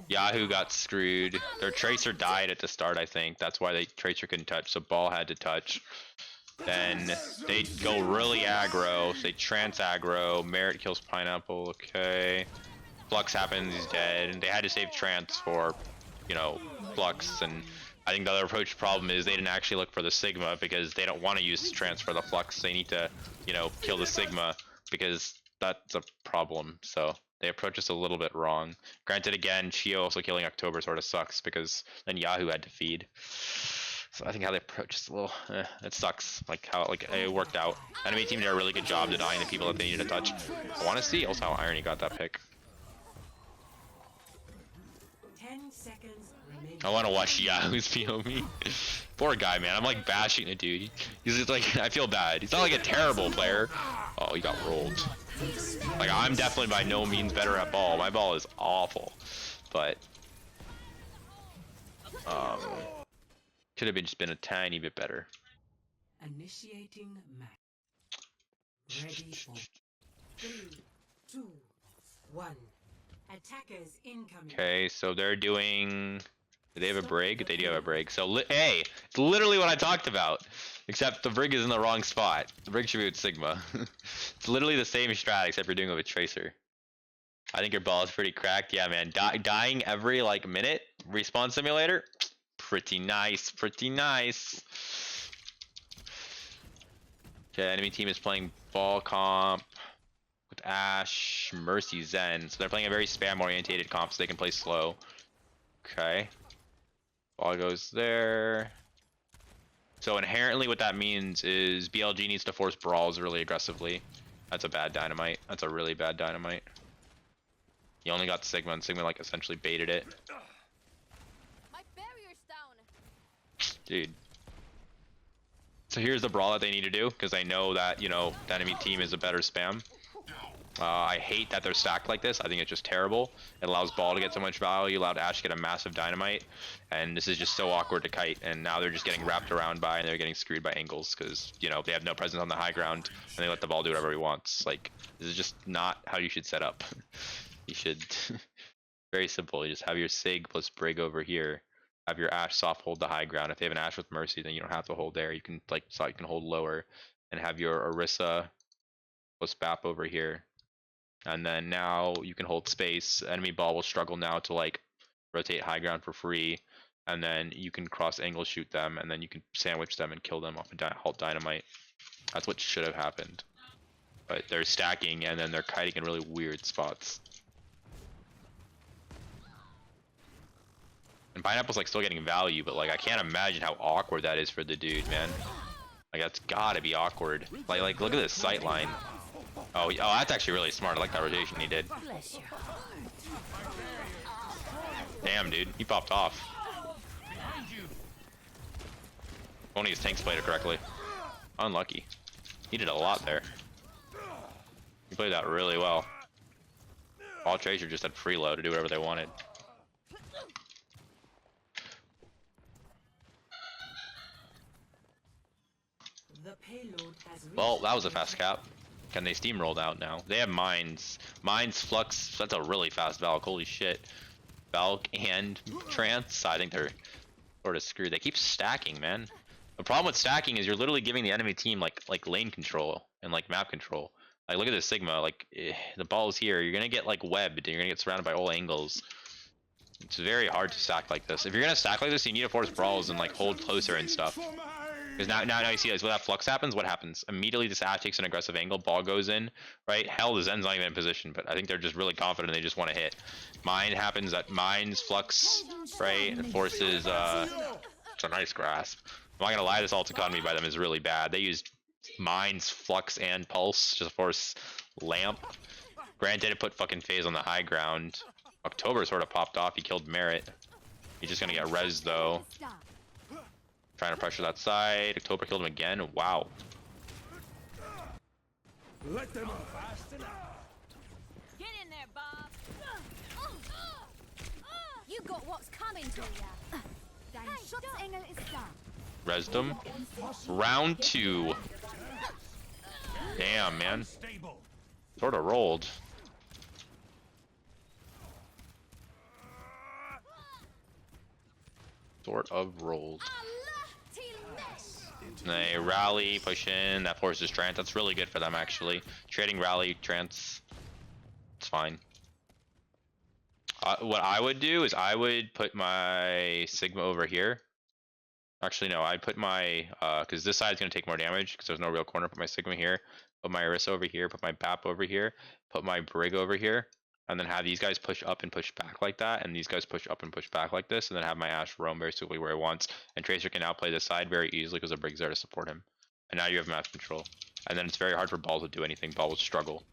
Yahoo got screwed. Their Tracer died at the start, I think. That's why Tracer couldn't touch, so Ball had to touch. Then they go really aggro, so they trance aggro. Merit kills Pineapple, okay. Flux happens, he's dead, and they had to save Trance for, you know, Flux. And I think the other approach problem is they didn't actually look for the Sigma because they don't want to use Trance for the Flux. They need to, you know, kill the Sigma because that's a problem. So they approach us a little bit wrong. Granted, again, Chiyo also killing October sort of sucks because then Yahoo had to feed. So I think how they approach is a little, it sucks. Like how it worked out. Enemy team did a really good job denying the people that they needed to touch. I want to see also how Irony got that pick. 10 seconds remaining. I want to watch Yahoo's POV. Poor guy, man. I'm like bashing the dude. He's just like, I feel bad. He's not like a terrible player. Oh, he got rolled. Like, I'm definitely by no means better at ball. My ball is awful. But could have just been a tiny bit better. Initiating match. Ready for 3, 2, 1. Attackers incoming. Okay, so they're doing. Do they have a brig? They do have a brig. So hey, it's literally what I talked about. Except the brig is in the wrong spot. The brig should be with Sigma. It's literally the same strat except you're doing it with Tracer. I think your ball is pretty cracked. Yeah, man. Dying every like minute. Respawn simulator. Pretty nice. Pretty nice. Okay, enemy team is playing ball comp with Ashe, Mercy, Zen. So they're playing a very spam orientated comp so they can play slow. Okay. Ball goes there. So inherently what that means is BLG needs to force brawls really aggressively. That's a bad dynamite. That's a really bad dynamite. You only got Sigma and Sigma like essentially baited it. My barrier's down. Dude. So here's the brawl that they need to do because I know that, you know, the enemy team is a better spam. I hate that they're stacked like this. I think it's just terrible. It allows Ball to get so much value, allowed Ashe to get a massive dynamite, and this is just so awkward to kite. And now they're just getting wrapped around by, and they're getting screwed by angles because, you know, they have no presence on the high ground, and they let the Ball do whatever he wants. Like, this is just not how you should set up. You should, very simple, you just have your Sig plus Brig over here. Have your Ashe soft hold the high ground. If they have an Ashe with Mercy, then you don't have to hold there. You can, like, so you can hold lower, and have your Orisa plus Bap over here. And then now you can hold space. Enemy Ball will struggle now to like rotate high ground for free, and then you can cross angle shoot them, and then you can sandwich them and kill them off a halt dynamite. That's what should have happened. But they're stacking and then they're kiting in really weird spots. And Pineapple's like still getting value, but like I can't imagine how awkward that is for the dude, man. Like that's gotta be awkward. Like look at this sight line. Oh, that's actually really smart. I like that rotation he did. Damn, dude, he popped off. Only his tanks played it correctly. Unlucky. He did a lot there. He played that really well. All Tracer just had freeload to do whatever they wanted. The payload has Well, that was a fast cap. Can they steamroll out now? They have mines. Mines, Flux, that's a really fast Valk. Holy shit. Valk and Trance, I think they're sort of screwed. They keep stacking, man. The problem with stacking is you're literally giving the enemy team like lane control and like map control. Like look at this Sigma, like the ball's here. You're gonna get like webbed and you're gonna get surrounded by all angles. It's very hard to stack like this. If you're gonna stack like this, you need to force brawls and like hold closer and stuff. Because now you see this, when that flux happens, what happens? Immediately this Ashe takes an aggressive angle, ball goes in, right? Hell, the Zen's not even in position, but I think they're just really confident they just want to hit. Mine happens at Mines, Flux, right? It forces, it's a nice grasp. I'm not gonna lie, this ult economy by them is really bad. They used Mines, Flux, and Pulse just to force Lamp. Granted, it put fucking Phase on the high ground. October sort of popped off, he killed Merit. He's just gonna get res though. Trying to pressure that side. October killed him again. Wow. Let them up. Fast enough. Get in there, Bob. You got what's coming to ya. Dein Schutzengel ist da. Resed him. Round 2. Damn, man. Stable. Sort of rolled. Sort of rolled. They rally, push in, that forces Trance. That's really good for them, actually. Trading rally, Trance. It's fine. What I would do is I would put my Sigma over here. Actually, no, I'd put my, because this side's going to take more damage because there's no real corner. Put my Sigma here, put my Orisa over here, put my Bap over here, put my Brig over here, and then have these guys push up and push back like that, and these guys push up and push back like this, and then have my Ashe roam basically where he wants, and Tracer can now play this side very easily because the Brig's there to support him. And now you have map control. And then it's very hard for Ball to do anything. Ball will struggle.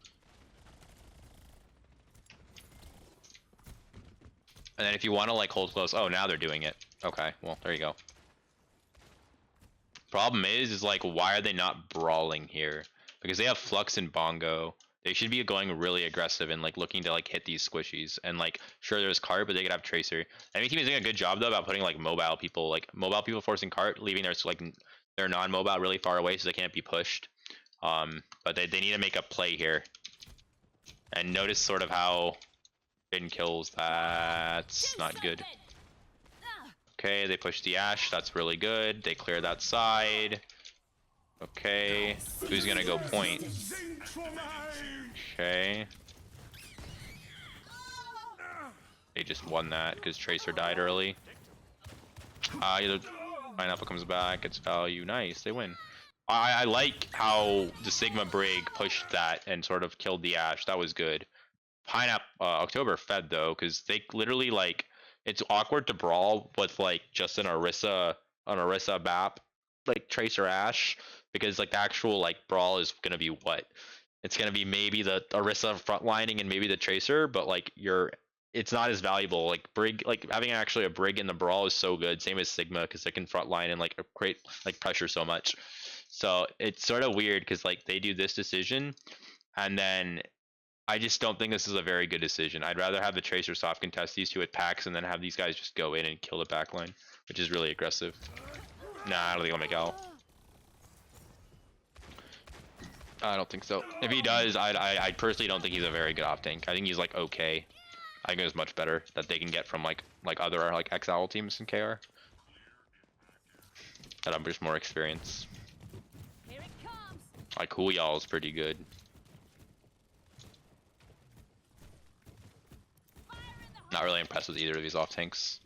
And then if you want to like hold close, oh, now they're doing it. Okay, well, there you go. Problem is like, why are they not brawling here? Because they have Flux and Bongo. They should be going really aggressive and like looking to like hit these squishies. And like, sure, there's Cart, but they could have Tracer. Enemy team is doing a good job though about putting like mobile people forcing Cart, leaving their like their non-mobile really far away so they can't be pushed. But they need to make a play here. And notice sort of how Finn kills. That's not good. Okay, they push the Ashe. That's really good. They clear that side. Okay, who's gonna go point? Okay. They just won that because Tracer died early. Either Pineapple comes back, gets value. Nice, they win. I like how the Sigma Brig pushed that and sort of killed the Ashe. That was good. Pineapple October fed though, because they literally like, it's awkward to brawl with like just an Orisa Bap, like Tracer Ashe, because like the actual like brawl is gonna be what? It's gonna be maybe the Orisa frontlining and maybe the Tracer, but like it's not as valuable. Like Brig, like having actually a Brig in the brawl is so good. Same as Sigma, because they can frontline and like create like pressure so much. So it's sort of weird because like they do this decision, and then I just don't think this is a very good decision. I'd rather have the Tracer soft contest these two at packs and then have these guys just go in and kill the backline, which is really aggressive. Nah, I don't think I'll make out. I don't think so. If he does, I personally don't think he's a very good off tank. I think he's like okay. I think it's much better that they can get from like other like XL teams in KR. That I'm just more experienced. Like Huyal is pretty good. Not really impressed with either of these off tanks.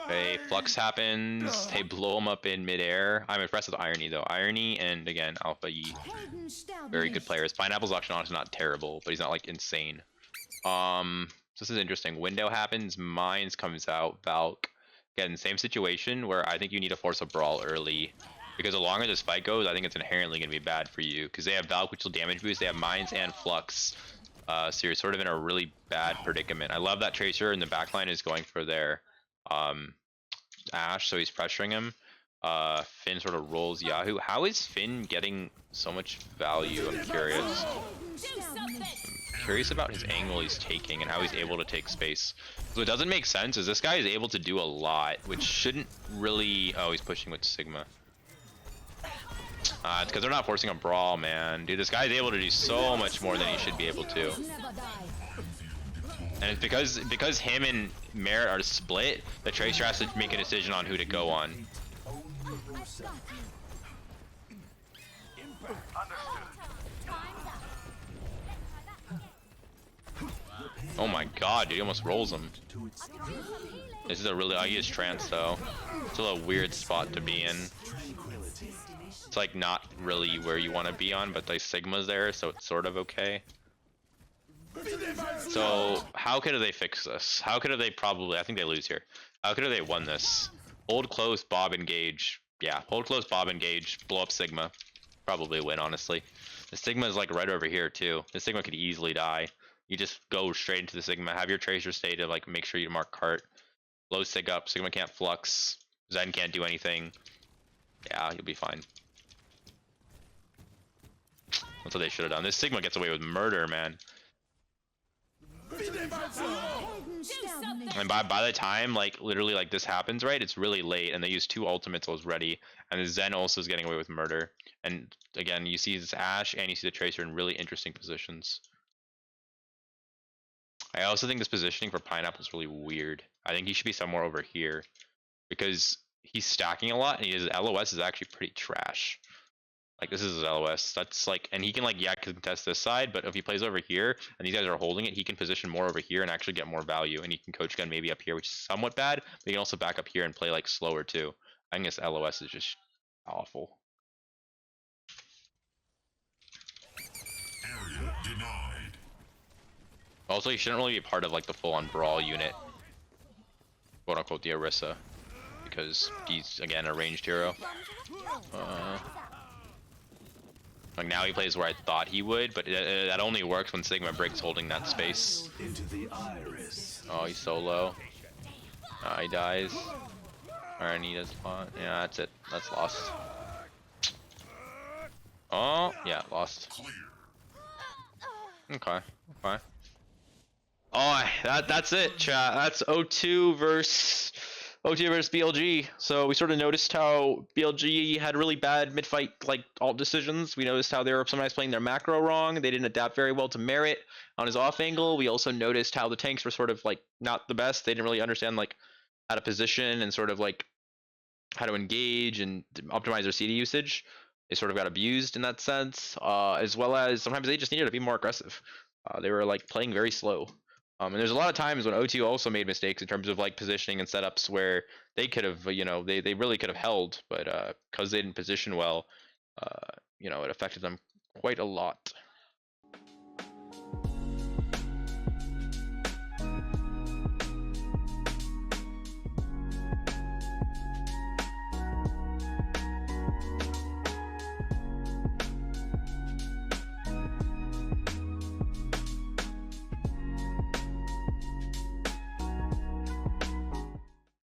Okay, Flux happens. They blow him up in midair. I'm impressed with Irony though. Irony and again Alphayi, very good players. Pineapple's actually honestly not terrible, but he's not like insane. This is interesting. Window happens. Mines comes out. Valk. Again, same situation where I think you need to force a brawl early. Because the longer this fight goes, I think it's inherently going to be bad for you. Because they have Valk, which will damage boost. They have Mines and Flux. So you're sort of in a really bad predicament. I love that Tracer in the backline is going for their Ashe, so he's pressuring him. Finn sort of rolls Yahoo. How is Finn getting so much value? I'm curious. I'm curious about his angle he's taking and how he's able to take space. So it doesn't make sense is this guy is able to do a lot, which shouldn't really... Oh, he's pushing with Sigma. It's because they're not forcing a brawl, man. Dude, this guy's able to do so much more than he should be able to. And it's because him and Merit are split, the Tracer has to make a decision on who to go on. Oh my god, dude, he almost rolls him. This is a really... he is trance, though. Still a weird spot to be in. It's like not really where you want to be on, but the Sigma's there, so it's sort of okay. So how could they fix this? How could they probably... I think they lose here. How could they won this? Hold close, Bob engage. Yeah, hold close, Bob engage. Blow up Sigma. Probably win, honestly. The Sigma is like right over here too. The Sigma could easily die. You just go straight into the Sigma. Have your Tracer stay to like make sure you mark Cart. Blow Sig up. Sigma can't flux. Zen can't do anything. Yeah, you'll be fine. That's what they should have done. This Sigma gets away with murder, man. And by the time, like, literally, like, this happens, right, it's really late, and they use 2 ultimates ready, and the Zen also is getting away with murder. And, again, you see this Ashe, and you see the Tracer in really interesting positions. I also think this positioning for Pineapple is really weird. I think he should be somewhere over here, because he's stacking a lot, and his LOS is actually pretty trash. Like this is his LOS. That's like, and he can like contest this side, but if he plays over here and these guys are holding it, he can position more over here and actually get more value. And he can coach gun maybe up here, which is somewhat bad, but he can also back up here and play like slower too. I think this LOS is just awful. Area denied. Also, he shouldn't really be part of like the full-on brawl unit, quote unquote, the Orisa, because he's again a ranged hero. Like now he plays where I thought he would, but that only works when Sigma breaks holding that space. into the iris. Oh, he's so low. He dies. Alright, he does lot. Yeah, that's it. That's lost. Oh, yeah, lost. Clear. Okay, okay. Oh, that's it, chat. That's O2 versus BLG. So we sort of noticed how BLG had really bad mid-fight like alt decisions. We noticed how they were sometimes playing their macro wrong. They didn't adapt very well to Merit on his off angle. We also noticed how the tanks were sort of like not the best. They didn't really understand like how to position and sort of like how to engage and optimize their CD usage. They sort of got abused in that sense, as well as sometimes they just needed to be more aggressive. They were like playing very slow. And there's a lot of times when O2 also made mistakes in terms of like positioning and setups where they could have, you know, they really could have held, but because they didn't position well, you know, it affected them quite a lot.